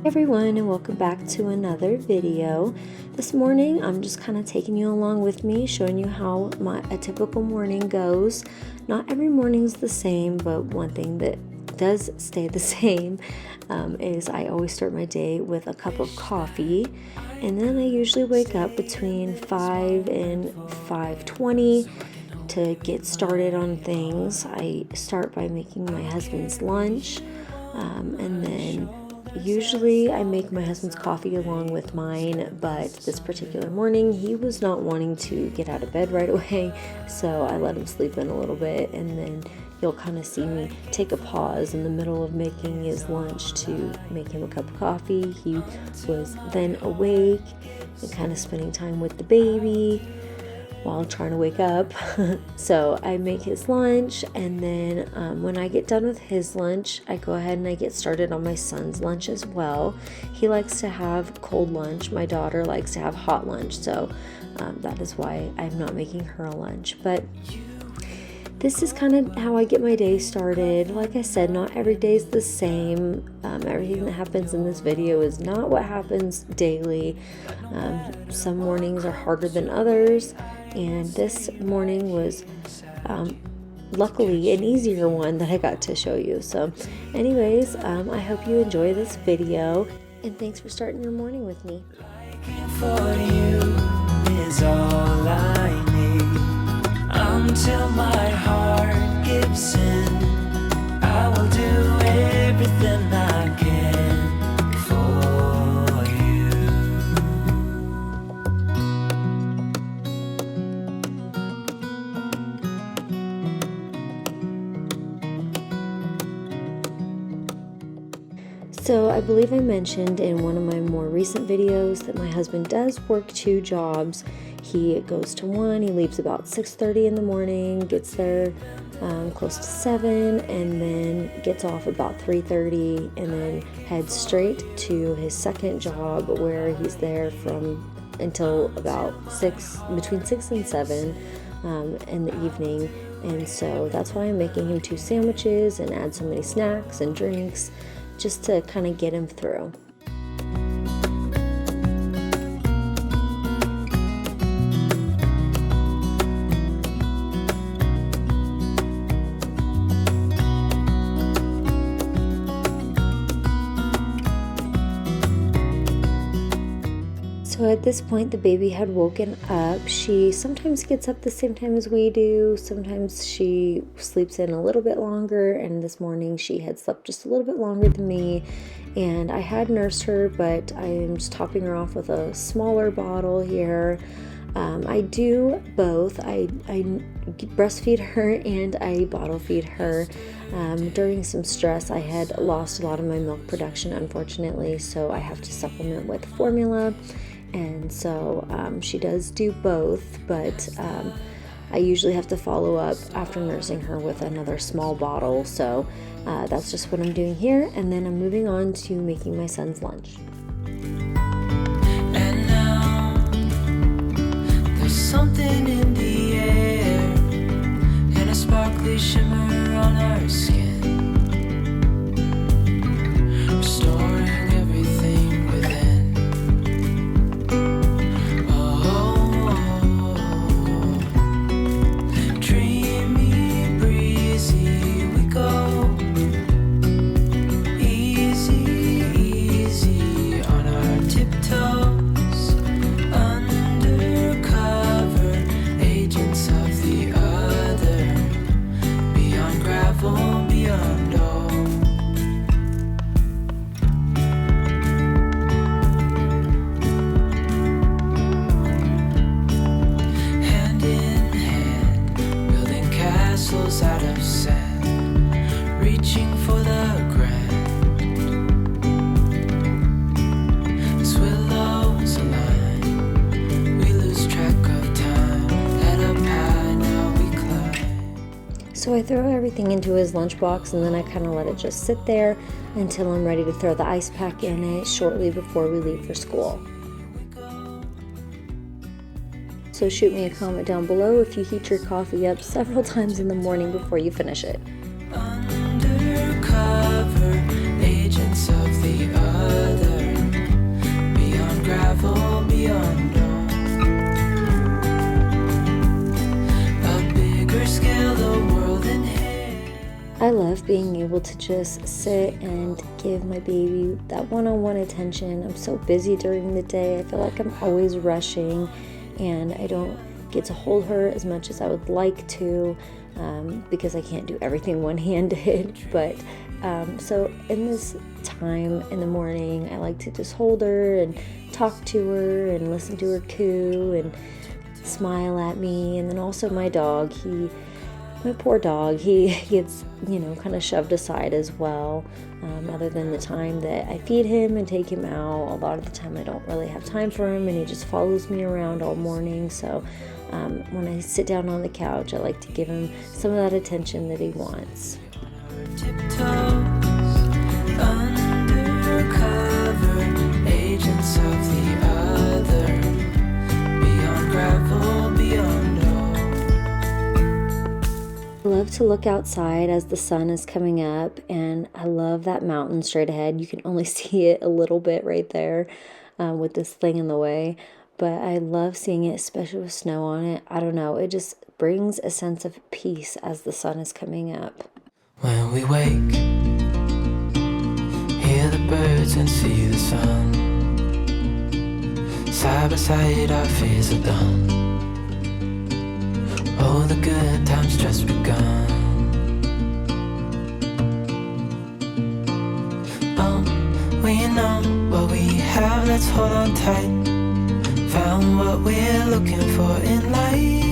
Everyone, and welcome back to another video. This morning I'm just kind of taking you along with me, showing you how a typical morning goes. Not every morning's the same, but one thing that does stay the same is I always start my day with a cup of coffee, and then I usually wake up between 5 and 5:20 to get started on things. I start by making my husband's lunch, and then usually I make my husband's coffee along with mine, but this particular morning he was not wanting to get out of bed right away, so I let him sleep in a little bit, and then you'll kind of see me take a pause in the middle of making his lunch to make him a cup of coffee. He was then awake and kind of spending time with the baby while trying to wake up. So I make his lunch, and then when I get done with his lunch, I go ahead and I get started on my son's lunch as well. He likes to have cold lunch. My daughter likes to have hot lunch, so that is why I'm not making her a lunch. But this is kind of how I get my day started. Like I said, not every day is the same. Everything that happens in this video is not what happens daily. Some mornings are harder than others, and this morning was luckily an easier one that I got to show you. So anyways, I hope you enjoy this video, and thanks for starting your morning with me. For you is all I need. Until my heart gives in, I will do everything I can for you. So I believe I mentioned in one of my more recent videos that my husband does work 2 jobs. He goes to one, he leaves about 6:30 in the morning, gets there close to 7, and then gets off about 3:30, and then heads straight to his second job, where he's there from until about between 6 and 7 in the evening. And so that's why I'm making him 2 sandwiches and add so many snacks and drinks, just to kind of get him through. So at this point, the baby had woken up. She sometimes gets up the same time as we do. Sometimes she sleeps in a little bit longer, and this morning she had slept just a little bit longer than me. And I had nursed her, but I am just topping her off with a smaller bottle here. I do both. I breastfeed her and I bottle feed her. During some stress, I had lost a lot of my milk production, unfortunately, so I have to supplement with formula. And so she does do both, but I usually have to follow up after nursing her with another small bottle. So that's just what I'm doing here, and then I'm moving on to making my son's lunch. And now there's something in the air, and a sparkly shimmer on our skin, restoring everything within. Out of sand, reaching for the grand. As willows align, we lose track of time. Head up high, now we climb. So I throw everything into his lunchbox, and then I kind of let it just sit there until I'm ready to throw the ice pack in it shortly before we leave for school. So shoot me a comment down below if you heat your coffee up several times in the morning before you finish it. Undercover agents of the other. gravel beyond all. A bigger scale, the world in hand. I love being able to just sit and give my baby that one-on-one attention. I'm so busy during the day. I feel like I'm always rushing and I don't get to hold her as much as I would like to because I can't do everything one-handed. But so in this time in the morning, I like to just hold her and talk to her and listen to her coo and smile at me. And then also my dog, my poor dog, he gets, kind of shoved aside as well. Other than the time that I feed him and take him out, a lot of the time I don't really have time for him and he just follows me around all morning. So when I sit down on the couch, I like to give him some of that attention that he wants. Tiptoes, undercover agents of the other, beyond gravel, beyond all. I love to look outside as the sun is coming up, and I love that mountain straight ahead. You can only see it a little bit right there with this thing in the way, but I love seeing it, especially with snow on it. I don't know, it just brings a sense of peace as the sun is coming up. When we wake, hear the birds and see the sun. Side by side our fears are done. Oh, the good times just begun. We know what we have, let's hold on tight. Found what we're looking for in life.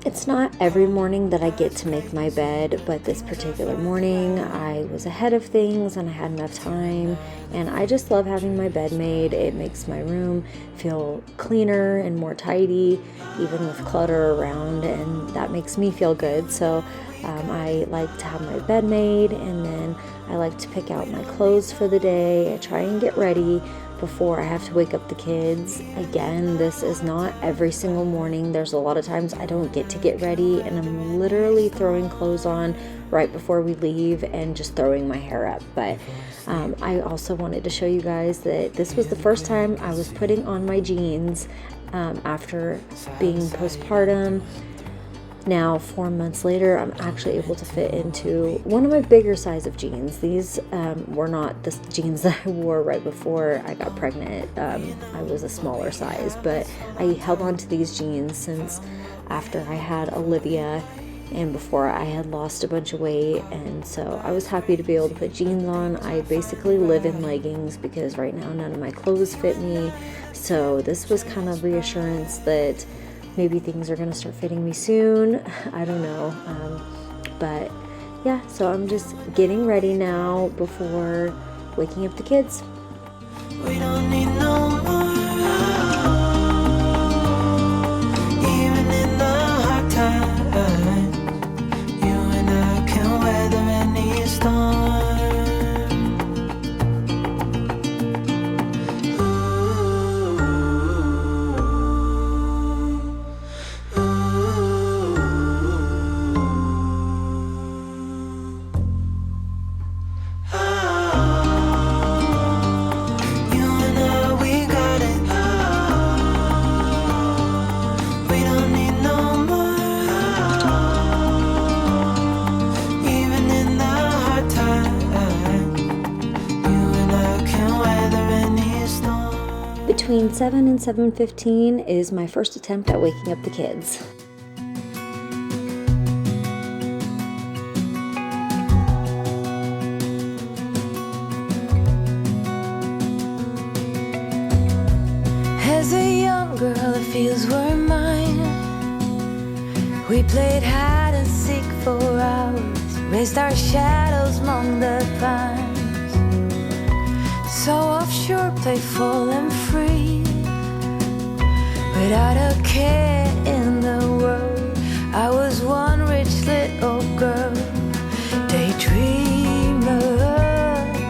It's not every morning that I get to make my bed, but this particular morning I was ahead of things and I had enough time, and I just love having my bed made. It makes my room feel cleaner and more tidy, even with clutter around, and that makes me feel good. So I like to have my bed made, and then I like to pick out my clothes for the day. I try and get ready before I have to wake up the kids. Again, this is not every single morning. There's a lot of times I don't get to get ready and I'm literally throwing clothes on right before we leave and just throwing my hair up. But I also wanted to show you guys that this was the first time I was putting on my jeans after being postpartum. Now, 4 months later, I'm actually able to fit into one of my bigger size of jeans. These were not the jeans that I wore right before I got pregnant. I was a smaller size, but I held on to these jeans since after I had Olivia and before I had lost a bunch of weight, and so I was happy to be able to put jeans on. I basically live in leggings because right now none of my clothes fit me, so this was kind of reassurance that maybe things are going to start fitting me soon. I don't know. But yeah, so I'm just getting ready now before waking up the kids. We don't need no more. Even in the hard times, you and I can weather any storm. Between 7 and 7:15 is my first attempt at waking up the kids. As a young girl, the fields were mine. We played hide and seek for hours, raised our shadows among the pines. So offshore, playful and free, without a care in the world. I was one rich little girl, daydreamer,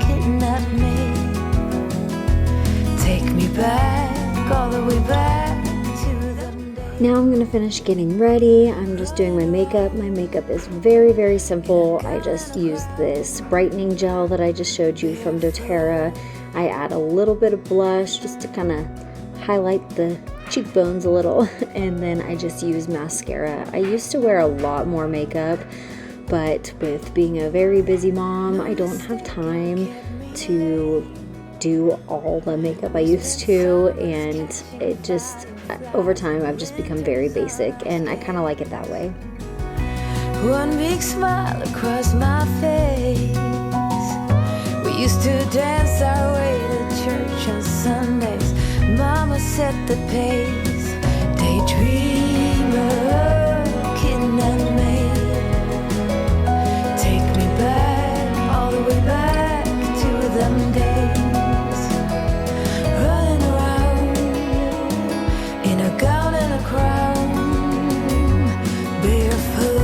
kidnap me, take me back, all the way back to the day. Now now I'm gonna finish getting ready. I'm just doing my makeup. My makeup is very, very simple. I just use this brightening gel that I just showed you from doTERRA. I add a little bit of blush just to kind of highlight the cheekbones a little, and then I just use mascara. I used to wear a lot more makeup, but with being a very busy mom, I don't have time to do all the makeup I used to, and it just, over time, I've just become very basic, and I kind of like it that way. One big smile across my face. We used to dance our way to church on Sundays. Mama set the pace. Daydreamer, kitten and me. Take me back, all the way back to them days. Running around in a gown and a crown, barefoot.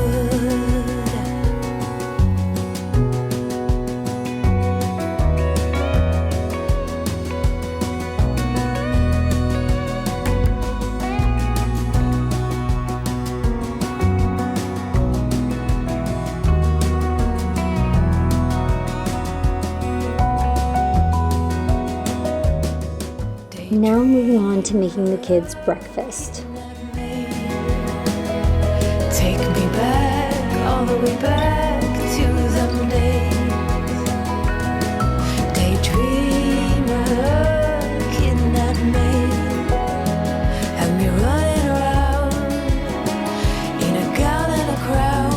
Now moving on to making the kids breakfast. Take me back, all the way back to them days. Daydreamer, kidnap me. Have me running around in a gown and a crown,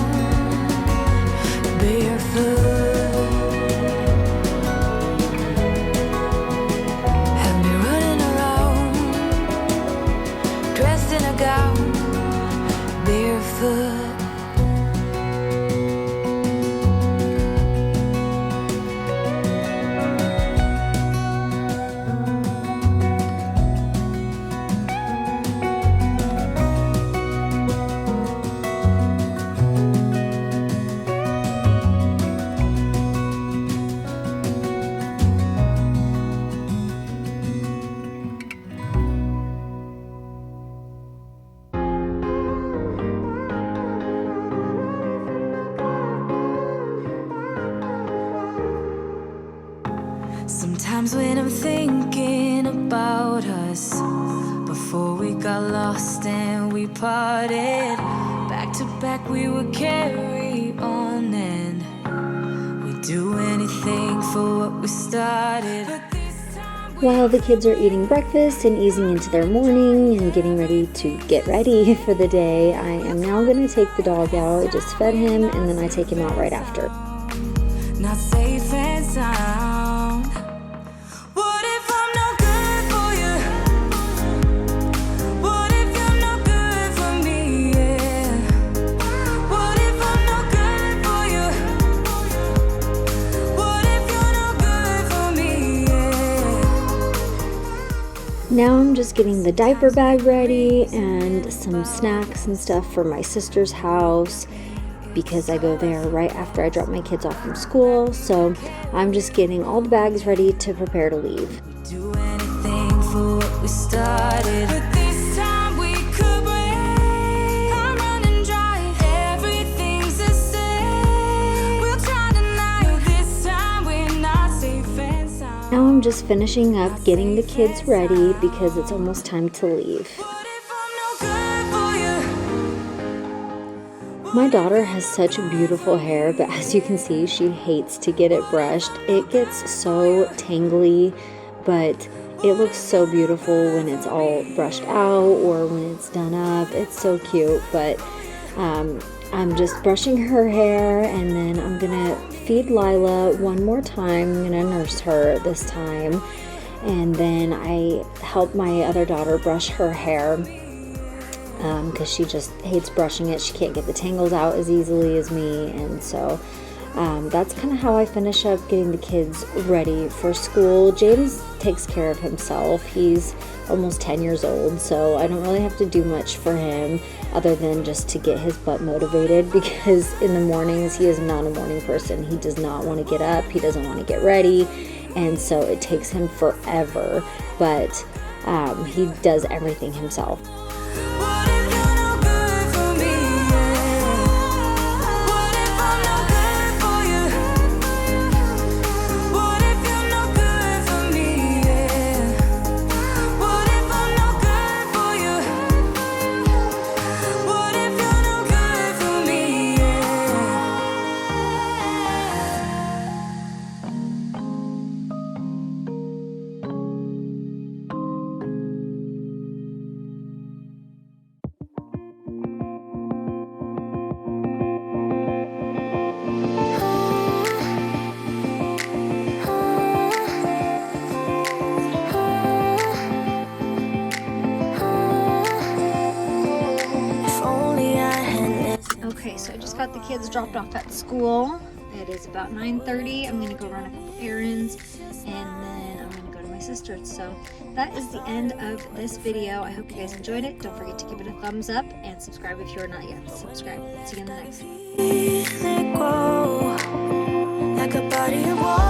barefoot. Sometimes when I'm thinking about us, before we got lost and we parted, back to back we would carry on and we'd do anything for what we started. While the kids are eating breakfast and easing into their morning and getting ready to get ready for the day, I am now going to take the dog out. I just fed him and then I take him out right after. Not safe and sound. Now I'm just getting the diaper bag ready and some snacks and stuff for my sister's house because I go there right after I drop my kids off from school. So I'm just getting all the bags ready to prepare to leave. Do anything for what we started. But this time we could break. Come run and drive. Everything's the same. We'll try tonight. This time we're not safe and sound. Now I'm just finishing up getting the kids ready because it's almost time to leave. My daughter has such beautiful hair, but as you can see, she hates to get it brushed. It gets so tangly, but it looks so beautiful when it's all brushed out or when it's done up. It's so cute, but I'm just brushing her hair, and then I'm gonna feed Lila one more time. I'm gonna nurse her this time, and then I help my other daughter brush her hair because she just hates brushing it. She can't get the tangles out as easily as me, and so that's kind of how I finish up getting the kids ready for school. James takes care of himself. He's almost 10 years old, so I don't really have to do much for him other than just to get his butt motivated, because in the mornings he is not a morning person. He does not want to get up. He doesn't want to get ready, and so it takes him forever, but he does everything himself. What if you're got the kids dropped off at school. It is about 9:30. I'm gonna go run a couple errands, and then I'm gonna go to my sister's. So that is the end of this video. I hope you guys enjoyed it. Don't forget to give it a thumbs up and subscribe if you're not yet. Subscribe. See you in the next one. Like a body of water.